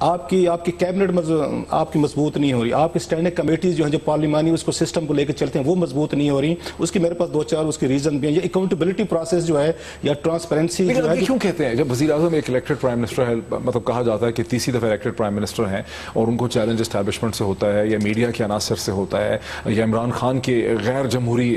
آپ کی کیبنٹ آپ کی مضبوط نہیں ہو رہی, آپ کی اسٹینڈنگ کمیٹیز جو ہیں جو پارلیمانی اس کو سسٹم کو لے کے چلتے ہیں وہ مضبوط نہیں ہو رہی. اس کی میرے پاس 2-4 اس کے ریزن بھی ہیں. یہ اکاؤنٹیبلٹی پروسیس جو ہے یا ٹرانسپیرنسی جو ہے, کیوں کہتے ہیں جب وزیر اعظم ایک الیکٹڈ پرائم منسٹر ہے, مطلب کہا جاتا ہے کہ 30 دفعہ الیکٹڈ پرائم منسٹر ہیں اور ان کو چیلنج اسٹیبلشمنٹ سے ہوتا ہے یا میڈیا کے عناصر سے ہوتا ہے یا عمران خان کے غیر جمہوری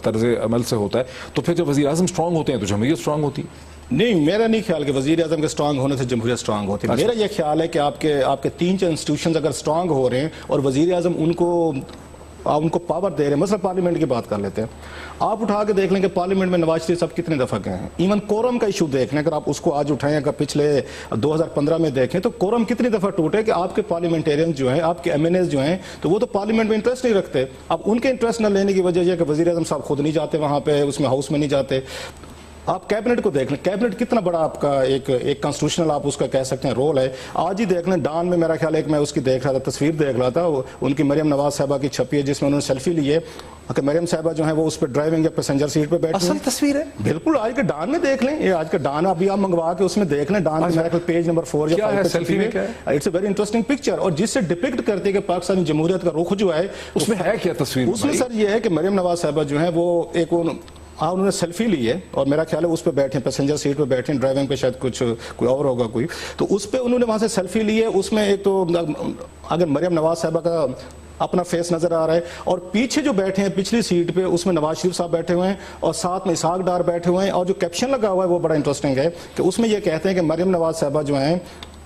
طرز عمل سے ہوتا ہے, تو پھر جب وزیر اعظم اسٹرانگ ہوتے ہیں تو جمہوریت اسٹرانگ ہوتی ہے؟ نہیں, میرا نہیں خیال کہ وزیر اعظم کے اسٹرانگ ہونے سے جمہوریت اسٹرانگ ہوتی ہے. میرا یہ خیال ہے کہ آپ کے 3-4 انسٹیٹیوشنز اگر اسٹرانگ ہو رہے ہیں اور وزیر اعظم ان کو پاور دے رہے ہیں. مثلا پارلیمنٹ کی بات کر لیتے ہیں, آپ اٹھا کے دیکھ لیں کہ پارلیمنٹ میں نواز شریف صاحب کتنے دفعہ گئے ہیں. ایون کورم کا ایشو دیکھ لیں, اگر آپ اس کو آج اٹھائیں, اگر پچھلے 2015 میں دیکھیں تو کورم کتنی دفعہ ٹوٹے کہ آپ کے پارلیمنٹیرین جو ہیں, آپ کے ایم این ایز جو ہیں, تو وہ تو پارلیمنٹ میں انٹرسٹ نہیں رکھتے. اب ان کے انٹرسٹ نہ لینے کی وجہ یہ کہ وزیر اعظم صاحب خود نہیں جاتے وہاں پہ, اس میں ہاؤس میں نہیں جاتے. آپ کیبنٹ کو دیکھ لیں, کیبنٹ کتنا بڑا آپ کا ایک کانسٹیٹیوشنل آپ اس کا کہہ سکتے ہیں رول ہے. آج ہی دیکھ لیں ڈان میں میرا خیال ہے کہ میں اس کی دیکھ رہا تھا, تصویر دیکھ رہا تھا, ان کی مریم نواز صاحبہ کی چھپی ہے جس میں انہوں نے سیلفی لی ہے کہ مریم صاحبہ جو ہیں وہ اس پہ ڈرائیونگ یا پیسنجر سیٹ پہ بیٹھی ہیں. اصل تصویر ہے بالکل. آج کے ڈان میں دیکھ لیں, یہ آج کا ڈان ابھی آپ منگوا کے اس میں دیکھ لیں, ڈان میرا خیال پیج نمبر 4 یا 5 پہ سیلفی ہے. It's a very interesting picture, اور جس سے ڈپکٹ کرتی ہے کہ پاکستانی جمہوریت کا رخ جو ہے اس میں ہے کیا تصویر. اس میں سر یہ ہے کہ مریم نواز صاحبہ جو ہیں وہ ایک انہوں نے سیلفی لی ہے اور میرا خیال ہے اس پہ بیٹھے ہیں, پیسنجر سیٹ پہ بیٹھے ہیں, ڈرائیونگ پہ شاید کوئی اور ہوگا کوئی, تو اس پہ انہوں نے وہاں سے سیلفی لی ہے. اس میں ایک تو اگر مریم نواز صاحبہ کا اپنا فیس نظر آ رہا ہے, اور پیچھے جو بیٹھے ہیں پچھلی سیٹ پہ اس میں نواز شریف صاحب بیٹھے ہوئے ہیں اور ساتھ میں اسحاق ڈار بیٹھے ہوئے ہیں. اور جو کیپشن لگا ہوا ہے وہ بڑا انٹرسٹنگ ہے کہ اس میں یہ کہتے ہیں کہ مریم نواز صاحبہ جو ہیں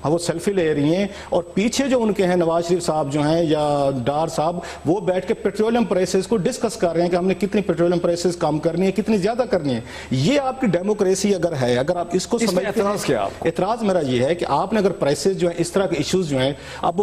وہ سیلفی لے رہی ہیں اور پیچھے جو ان کے ہیں نواز شریف صاحب جو ہیں یا ڈار صاحب, وہ بیٹھ کے پیٹرولیم پرائسز کو ڈسکس کر رہے ہیں کہ ہم نے کتنی پیٹرولیم پرائسز کم کرنی ہے, کتنی زیادہ کرنی ہے. یہ آپ کی ڈیموکریسی اگر ہے, اگر آپ اس کو سمجھتے ہیں. اعتراض میرا یہ ہے کہ آپ نے اگر پرائسز جو ہیں اس طرح کے ایشوز جو ہیں, اب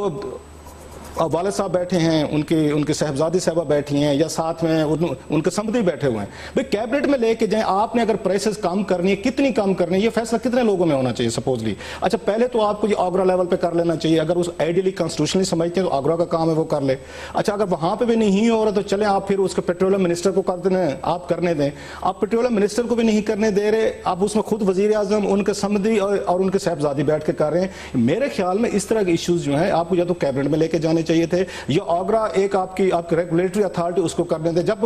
والد صاحب بیٹھے ہیں, ان کے صاحبزادی صاحبہ بیٹھی ہیں یا ساتھ میں ان کے سمدھی بیٹھے ہوئے ہیں, بھئی کیبنٹ میں لے کے جائیں. آپ نے اگر پرائسز کم کرنی ہے, کتنی کم کرنی ہے, یہ فیصلہ کتنے لوگوں میں ہونا چاہیے سپوزلی. اچھا پہلے تو آپ کو یہ آگرہ لیول پہ کر لینا چاہیے, اگر اس آئیڈیلی کانسٹیٹیوشنلی سمجھتے ہیں تو آگرہ کا کام ہے وہ کر لے. اچھا اگر وہاں پہ بھی نہیں ہو رہا تو چلیں آپ پھر اس کے پیٹرولیم منسٹر کو کر دیں, آپ کرنے دیں. آپ پیٹرولیم منسٹر کو بھی نہیں کرنے دے رہے, آپ اس میں خود وزیر اعظم, ان کے سمدھی اور ان کے صاحبزادی بیٹھ کے کر رہے ہیں. میرے خیال میں اس طرح کے ایشوز جو ہیں آپ کو یا تو کیبنٹ میں لے کے جانے چاہیے تھے, یا آگرہ ایک آپ کی ریگولیٹری اتھارٹی اس کو کرنے دیں. جب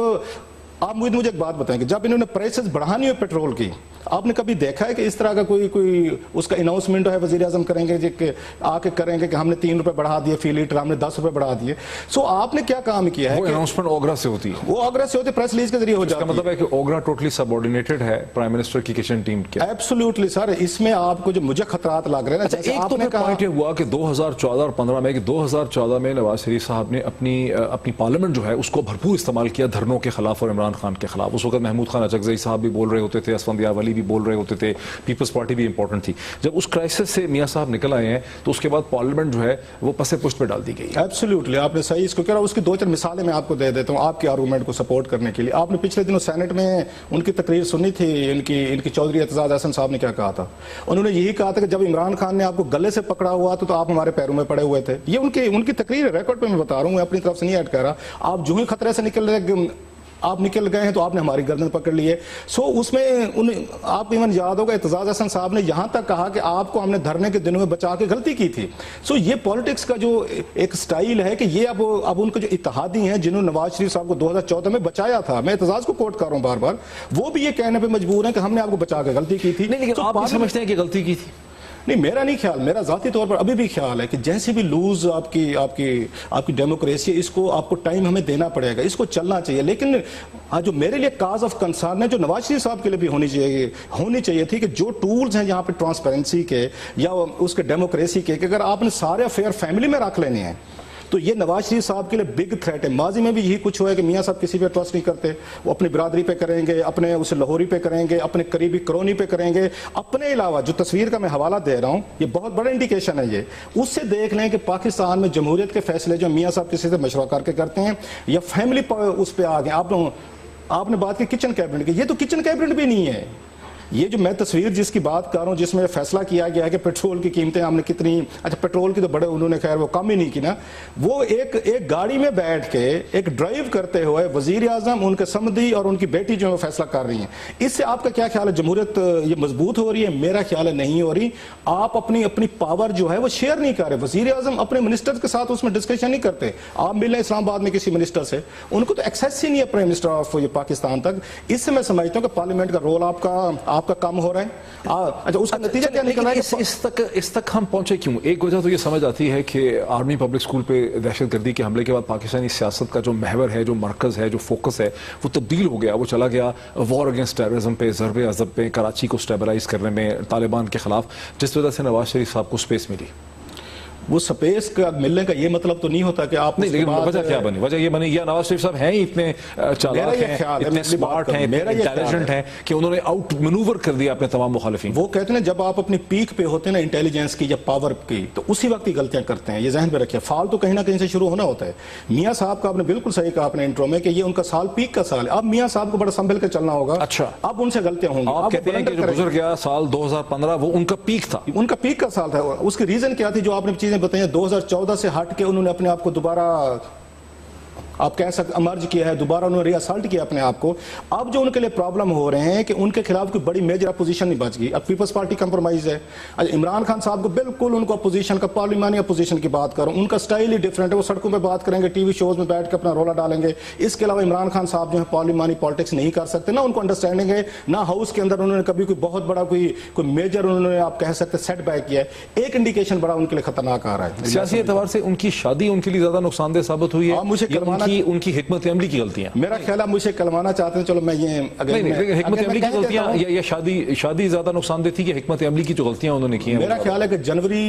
آپ مجھے ایک بات بتائیں کہ جب انہوں نے پرائسز بڑھانی ہے پیٹرول کی, آپ نے کبھی دیکھا ہے کہ اس طرح کا کوئی اس کا اناؤنسمنٹ ہے وزیر اعظم کریں گے کہ آ کے کریں گے کہ ہم نے 3 روپے بڑھا دیے فی لیٹر, ہم نے 10 روپے بڑھا دیے. سو آپ نے کیا کام کیا ہے, وہ اناؤنسمنٹ اوگرا سے ہوتی ہے, وہ اوگرا سے ہوتی ہے, پریس ریلیز کے ذریعے ہو جاتی ہے. اس کا مطلب ہے کہ اوگرا ٹوٹلی سبارڈینیٹڈ ہے پرائم منسٹر کی کچن ٹیم کے. ایبسولوٹلی سر, اس میں آپ کو جو مجھے خطرات لگ رہے ہیں. اچھا ایک تو پوائنٹ یہ ہوا کہ 2014 اور 15 میں, کہ 2014 میں نواز شریف صاحب نے اپنی پارلیمنٹ جو ہے اس کو بھرپور استعمال کیا دھرنوں کے خلاف اور عمران خان کے خلاف. اس وقت محمود خان اچکزئی صاحب بھی بول رہے ہوتے تھے, اسفندیار ولی بھی بول رہے ہوتے تھے, پیپلز پارٹی بھی امپورٹنٹ تھی. جب اس کرائسس سے میاں صاحب نکل آئے ہیں تو اس کے بعد پارلیمنٹ جو ہے وہ پس پشت پہ ڈال دی گئی. ایبسولوٹلی آپ نے صحیح اس کو کہا. اس کی 2-4 مثالیں میں آپ کو دے دیتا ہوں آپ کے آرگومنٹ کو سپورٹ کرنے کے لیے. آپ نے پچھلے دنوں سینٹ میں ان کی تقریر سنی تھی, ان کی چودھری اعتزاز احسن صاحب نے کیا کہا تھا. انہوں نے یہی کہا تھا کہ جب عمران خان نے آپ کو گلے سے پکڑا ہوا تو آپ ہمارے پیروں میں پڑے ہوئے تھے. یہ ان کی تقریر ریکارڈ پہ میں بتا رہا ہوں, میں اپنی طرف سے نہیں ایڈ کر رہا. آپ جو ہی خطرے سے نکل گئے ہیں تو آپ نے ہماری گردن پکڑ لی ہے. سو اس میں آپ کو ایون یاد ہوگا اعتزاز احسن صاحب نے یہاں تک کہا کہ آپ کو ہم نے دھرنے کے دنوں میں بچا کے غلطی کی تھی. سو یہ پولیٹکس کا جو ایک سٹائل ہے کہ یہ اب ان کے جو اتحادی ہیں جنہوں نے نواز شریف صاحب کو 2014 میں بچایا تھا, میں اعتزاز کو کوٹ کر رہا ہوں بار بار, وہ بھی یہ کہنے پہ مجبور ہیں کہ ہم نے آپ کو بچا کے غلطی کی تھی. لیکن آپ بھی سمجھتے ہیں کہ غلطی کی تھی؟ نہیں, میرا نہیں خیال. میرا ذاتی طور پر ابھی بھی خیال ہے کہ جیسی بھی لوز آپ کی ڈیموکریسی ہے, اس کو آپ کو ٹائم ہمیں دینا پڑے گا, اس کو چلنا چاہیے. لیکن جو میرے لیے کاز آف کنسرن ہے, جو نواز شریف صاحب کے لیے بھی ہونی چاہیے تھی, کہ جو ٹولز ہیں یہاں پہ ٹرانسپیرنسی کے یا اس کے ڈیموکریسی کے, کہ اگر آپ نے سارے افیئر فیملی میں رکھ لینے ہیں تو یہ نواز شریف صاحب کے لیے بگ تھریٹ ہے. ماضی میں بھی یہی کچھ ہوا ہے کہ میاں صاحب کسی پہ ٹرسٹ نہیں کرتے, وہ اپنی برادری پہ کریں گے, اپنے اسے لاہوری پہ کریں گے, اپنے قریبی کرونی پہ کریں گے. اپنے علاوہ جو تصویر کا میں حوالہ دے رہا ہوں یہ بہت بڑا انڈیکیشن ہے, یہ اس سے دیکھ لیں کہ پاکستان میں جمہوریت کے فیصلے جو میاں صاحب کسی سے مشورہ کر کے کرتے ہیں یا فیملی اس پہ آ گئے. آپ نے بات کی کچن کیبنٹ کی, یہ تو کچن کیبنٹ بھی نہیں ہے. یہ جو میں تصویر جس کی بات کر رہا ہوں، جس میں فیصلہ کیا گیا ہے کہ پیٹرول کی قیمتیں ہم نے کتنی، اچھا پیٹرول کی تو بڑے انہوں نے خیر وہ کم ہی نہیں کی نا، وہ ایک گاڑی میں بیٹھ کے ایک ڈرائیو کرتے ہوئے وزیر اعظم، ان کے سمدھی اور ان کی بیٹی جو ہے وہ فیصلہ کر رہی ہیں. اس سے آپ کا کیا خیال ہے؟ جمہوریت یہ مضبوط ہو رہی ہے؟ میرا خیال ہے نہیں ہو رہی. آپ اپنی پاور جو ہے وہ شیئر نہیں کر رہے. وزیر اعظم اپنے منسٹر کے ساتھ اس میں ڈسکشن نہیں کرتے. آپ مل رہے اسلام آباد میں کسی منسٹر سے، ان کو تو ایکسیس ہی نہیں ہے پرائم منسٹر آف پاکستان تک. اس سے میں سمجھتا ہوں کہ پارلیمنٹ کا رول آپ کا کم ہو رہا ہے. اچھا اس کا نتیجہ کیا نکل رہا ہے؟ اس تک ہم پہنچے کیوں؟ ایک وجہ تو یہ سمجھ آتی ہے کہ آرمی پبلک اسکول پہ دہشت گردی کے حملے کے بعد پاکستانی سیاست کا جو محور ہے، جو مرکز ہے، جو فوکس ہے، وہ تبدیل ہو گیا. وہ چلا گیا وار اگینسٹ ٹیررزم پہ، ضرب عضب پہ، کراچی کو اسٹیبلائز کرنے میں، طالبان کے خلاف، جس وجہ سے نواز شریف صاحب کو اسپیس ملی. وہ سپیس کا ملنے کا یہ مطلب تو نہیں ہوتا کہ آپ نہیں، لیکن وجہ کیا بنی؟ وجہ یہ بنی، یا نواز شریف صاحب ہیں ہی اتنے چالاک ہیں، اتنے اسمارٹ ہیں، انٹیلیجنٹ ہیں کہ انہوں نے آؤٹ منوور کر دیا اپنے تمام مخالفین. وہ کہتے ہیں جب آپ اپنی پیک پہ ہوتے ہیں نا انٹیلیجنس کی یا پاور کی، تو اسی وقت ہی غلطیاں کرتے ہیں. یہ ذہن پہ رکھیں، فال تو کہیں نہ کہیں سے شروع ہونا ہوتا ہے. میاں صاحب کا آپ نے بالکل صحیح کہا اپنے انٹرو میں کہ یہ ان کا سال پیک کا سال ہے. اب میاں صاحب کو بڑا سنبھل کے چلنا ہوگا. اچھا، اب ان سے غلطیاں ہوں گی. آپ کہتے ہیں کہ جو گزر گیا سال 2015 وہ ان کا پیک تھا. ان کا پیک کا سال تھا. اس کی ریزن کیا تھی جو آپ نے چیزیں بتائیں؟ 2014 سے ہٹ کے انہوں نے اپنے آپ کو دوبارہ آپ کہہ سکتے امرج کیا ہے، دوبارہ انہوں نے ری اسالٹ کیا اپنے آپ کو. اب جو ان کے لیے پرابلم ہو رہے ہیں کہ ان کے خلاف کوئی بڑی میجر اپوزیشن نہیں بچ گئی. اب پیپلز پارٹی کمپرومائز ہے. عمران خان صاحب کو بالکل ان کو اپوزیشن کا، پارلیمانی اپوزیشن کی بات کروں، ان کا سٹائل ہی ڈیفرنٹ ہے. وہ سڑکوں پہ بات کریں گے، ٹی وی شوز میں بیٹھ کے اپنا رولا ڈالیں گے. اس کے علاوہ عمران خان صاحب جو ہے پارلیمانی پالیٹکس نہیں کر سکتے، نہ ان کو انڈرسٹینڈنگ ہے، نہ ہاؤس کے اندر انہوں نے کبھی کوئی بہت بڑا کوئی میجر انہوں نے آپ کہہ سکتے سیٹ بیک کیا ہے. ایک انڈیکیشن بڑا ان کے لیے خطرناک آ رہا ہے. سیاسی اعتبار سے ان کی شادی ان کے لیے زیادہ نقصان دہ ثابت ہوئی ہے، ان کی حکمت عملی کی غلطیاں؟ میرا خیال ہے مجھے کلوانا چاہتے ہیں، چلو میں یہ حکمت عملی کی غلطیاں یا شادی زیادہ نقصان دہ تھی کہ حکمت عملی کی جو غلطیاں انہوں نے کی ہیں؟ میرا خیال ہے کہ جنوری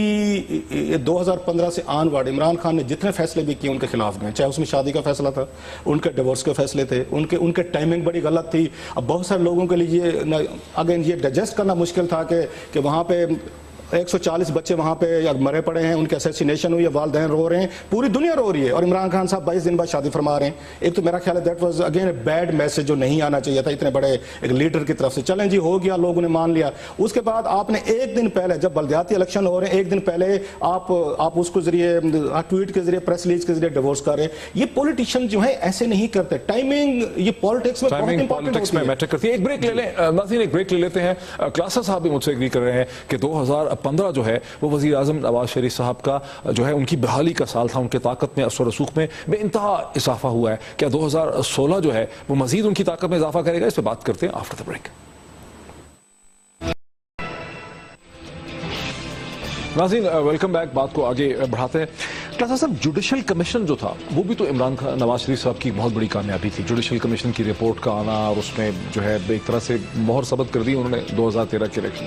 2015 سے آن ورڈ عمران خان نے جتنے فیصلے بھی کیے ان کے خلاف گئے، چاہے اس میں شادی کا فیصلہ تھا، ان کے ڈیورس کے فیصلے تھے، ان کے ٹائمنگ بڑی غلط تھی. اب بہت سارے لوگوں کے لیے اگین یہ ڈائجسٹ کرنا مشکل تھا کہ وہاں پہ 140 بچے وہاں پہ مرے پڑے ہیں، ان کے اسیسینیشن ہوئی ہے، والدین رو رہے ہیں، پوری دنیا رو رہی ہے، اور عمران خان صاحب 22 دن بعد شادی فرما رہے ہیں. ایک تو میرا خیال ہے that was again a bad message جو نہیں آنا چاہیے تھا اتنے بڑے ایک لیڈر کی طرف سے. چلیں جی ہو گیا، لوگوں نے مان لیا. اس کے بعد آپ نے ایک دن پہلے جب بلدیاتی الیکشن ہو رہے ہیں، ایک دن پہلے آپ اس کو ذریعے ٹویٹ کے ذریعے پریس ریلیز کے ذریعے ڈیورس کر رہے ہیں. یہ پولیٹیشین جو ہے ایسے نہیں کرتے. ٹائمنگ یہ پالیٹکس میں بہت امپورٹنٹ میٹر کرتی ہے. ایک بریک لے لیں ناظرین، ایک بریک لے لیتے ہیں. کلاسر صاحب بھی مجھ سے ایگری کر رہے ہیں کہ 2015 جو ہے وہ وزیر اعظم نواز شریف صاحب کا جو ہے ان کی بحالی کا سال تھا. ان کے طاقت میں اثر و رسوخ میں بے انتہا اضافہ ہوا ہے. کیا 2016 جو ہے وہ مزید ان کی طاقت میں اضافہ کرے گا؟ اس پہ بات کرتے ہیں آفٹر دا بریک. ناظرین ویلکم بیک. بات کو آگے بڑھاتے ہیں. کلاسر صاحب، جوڈیشل کمیشن جو تھا وہ بھی تو عمران خان نواز شریف صاحب کی بہت بڑی کامیابی تھی. جوڈیشل کمیشن کی رپورٹ کا آنا اور اس میں جو ہے ایک طرح سے مہر ثبت کر دی انہوں نے 2013 کے الیکشن.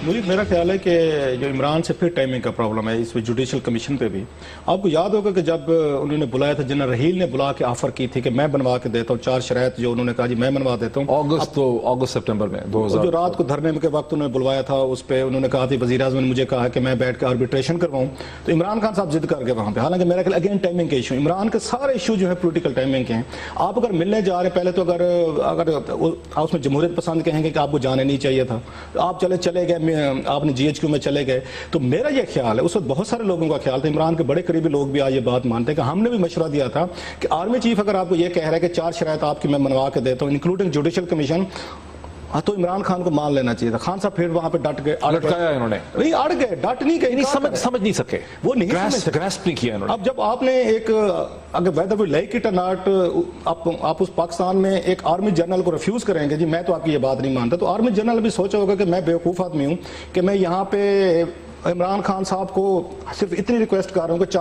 مجھے میرا خیال ہے کہ جو عمران سے پھر ٹائمنگ کا پرابلم ہے اس میں جوڈیشل کمیشن پہ بھی. آپ کو یاد ہوگا کہ جب انہوں نے بلایا تھا، جنرل رحیل نے بلا کے آفر کی تھی کہ میں بنوا کے دیتا ہوں 4 شرائط جو انہوں نے کہا جی میں بنوا دیتا ہوں. اگست سپٹمبر میں 2000 جو رات کو دھرنے کے وقت انہوں نے بلوایا تھا، اس پہ انہوں نے کہا تھی وزیر اعظم نے مجھے کہا کہ میں بیٹھ کے آربیٹریشن کرواؤں. تو عمران خان صاحب ضد کر کے وہاں پہ، حالانکہ میرا خیال اگین ٹائمنگ کے ایشو، عمران کے سارے ایشو جو ہے پولیٹیکل ٹائمنگ کے ہیں. آپ اگر ملنے جا رہے ہیں پہلے تو اگر اس میں جمہوریت پسند کہیں گے کہ آپ کو جانے نہیں چاہیے تھا، آپ چلے گئے، آپ نے جی ایچ کیو میں چلے گئے. تو میرا یہ خیال ہے، اس وقت بہت سارے لوگوں کا خیال تھا، عمران کے بڑے قریبی لوگ بھی آج یہ بات مانتے ہیں کہ ہم نے بھی مشورہ دیا تھا کہ آرمی چیف اگر آپ کو یہ کہہ رہا ہے کہ 4 شرائط آپ کی میں منوا کے دیتا ہوں انکلوڈنگ جوڈیشل کمیشن، تو عمران خان کو مان لینا چاہیے تھا. خان صاحب پھر وہاں پہ ڈٹ گئے، لٹکایا انہوں نے. نہیں اڑ گئے، ڈٹ نہیں گئے، سمجھ نہیں سکے، وہ نہیں گراسپ نہیں کیا انہوں نے. اب جب آپ نے ایک اگر ویدر وی لائک اٹ اور ناٹ، آپ اس پاکستان میں ایک آرمی جنرل کو ریفیوز کریں گے جی میں تو آپ کی یہ بات نہیں مانتا، تو آرمی جنرل بھی سوچا ہوگا کہ میں بیوقوف آدمی ہوں کہ میں یہاں پہ عمران خان صاحب کو صرف اتنی ریکویسٹ کر رہا ہوں کہ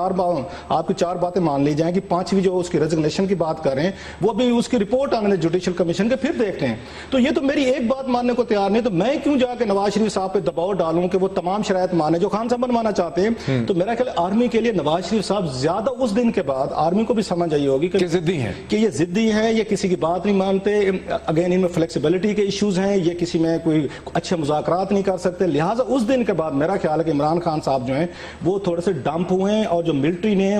آپ کی 4 باتیں مان لی جائیں کہ 5ویں جو اس کی ریزگنیشن کی بات کر رہے ہیں وہ ابھی اس کی رپورٹ آنے جوڈیشل کمیشن کے، پھر دیکھتے ہیں. تو یہ تو میری ایک بات ماننے کو تیار نہیں، تو میں کیوں جا کے نواز شریف صاحب پہ دباؤ ڈالوں کہ وہ تمام شرائط مانے جو خان صاحب بنوانا چاہتے ہیں. تو میرا خیال آرمی کے لیے نواز شریف صاحب زیادہ اس دن کے بعد آرمی کو بھی سمجھ آئی ہوگی کہ ضدی ہیں، کہ یہ ضدی ہیں، یہ کسی کی بات نہیں مانتے. اگین ان میں فلیکسیبلٹی کے ایشوز ہیں، یہ کسی میں کوئی اچھے مذاکرات نہیں کر سکتے. لہٰذا اس دن کے بعد میرا خیال ہے کہ عمران خان صاحب ہیں وہ تھوڑے سے ڈمپ ہوئے ہیں، اور جو ملٹری نے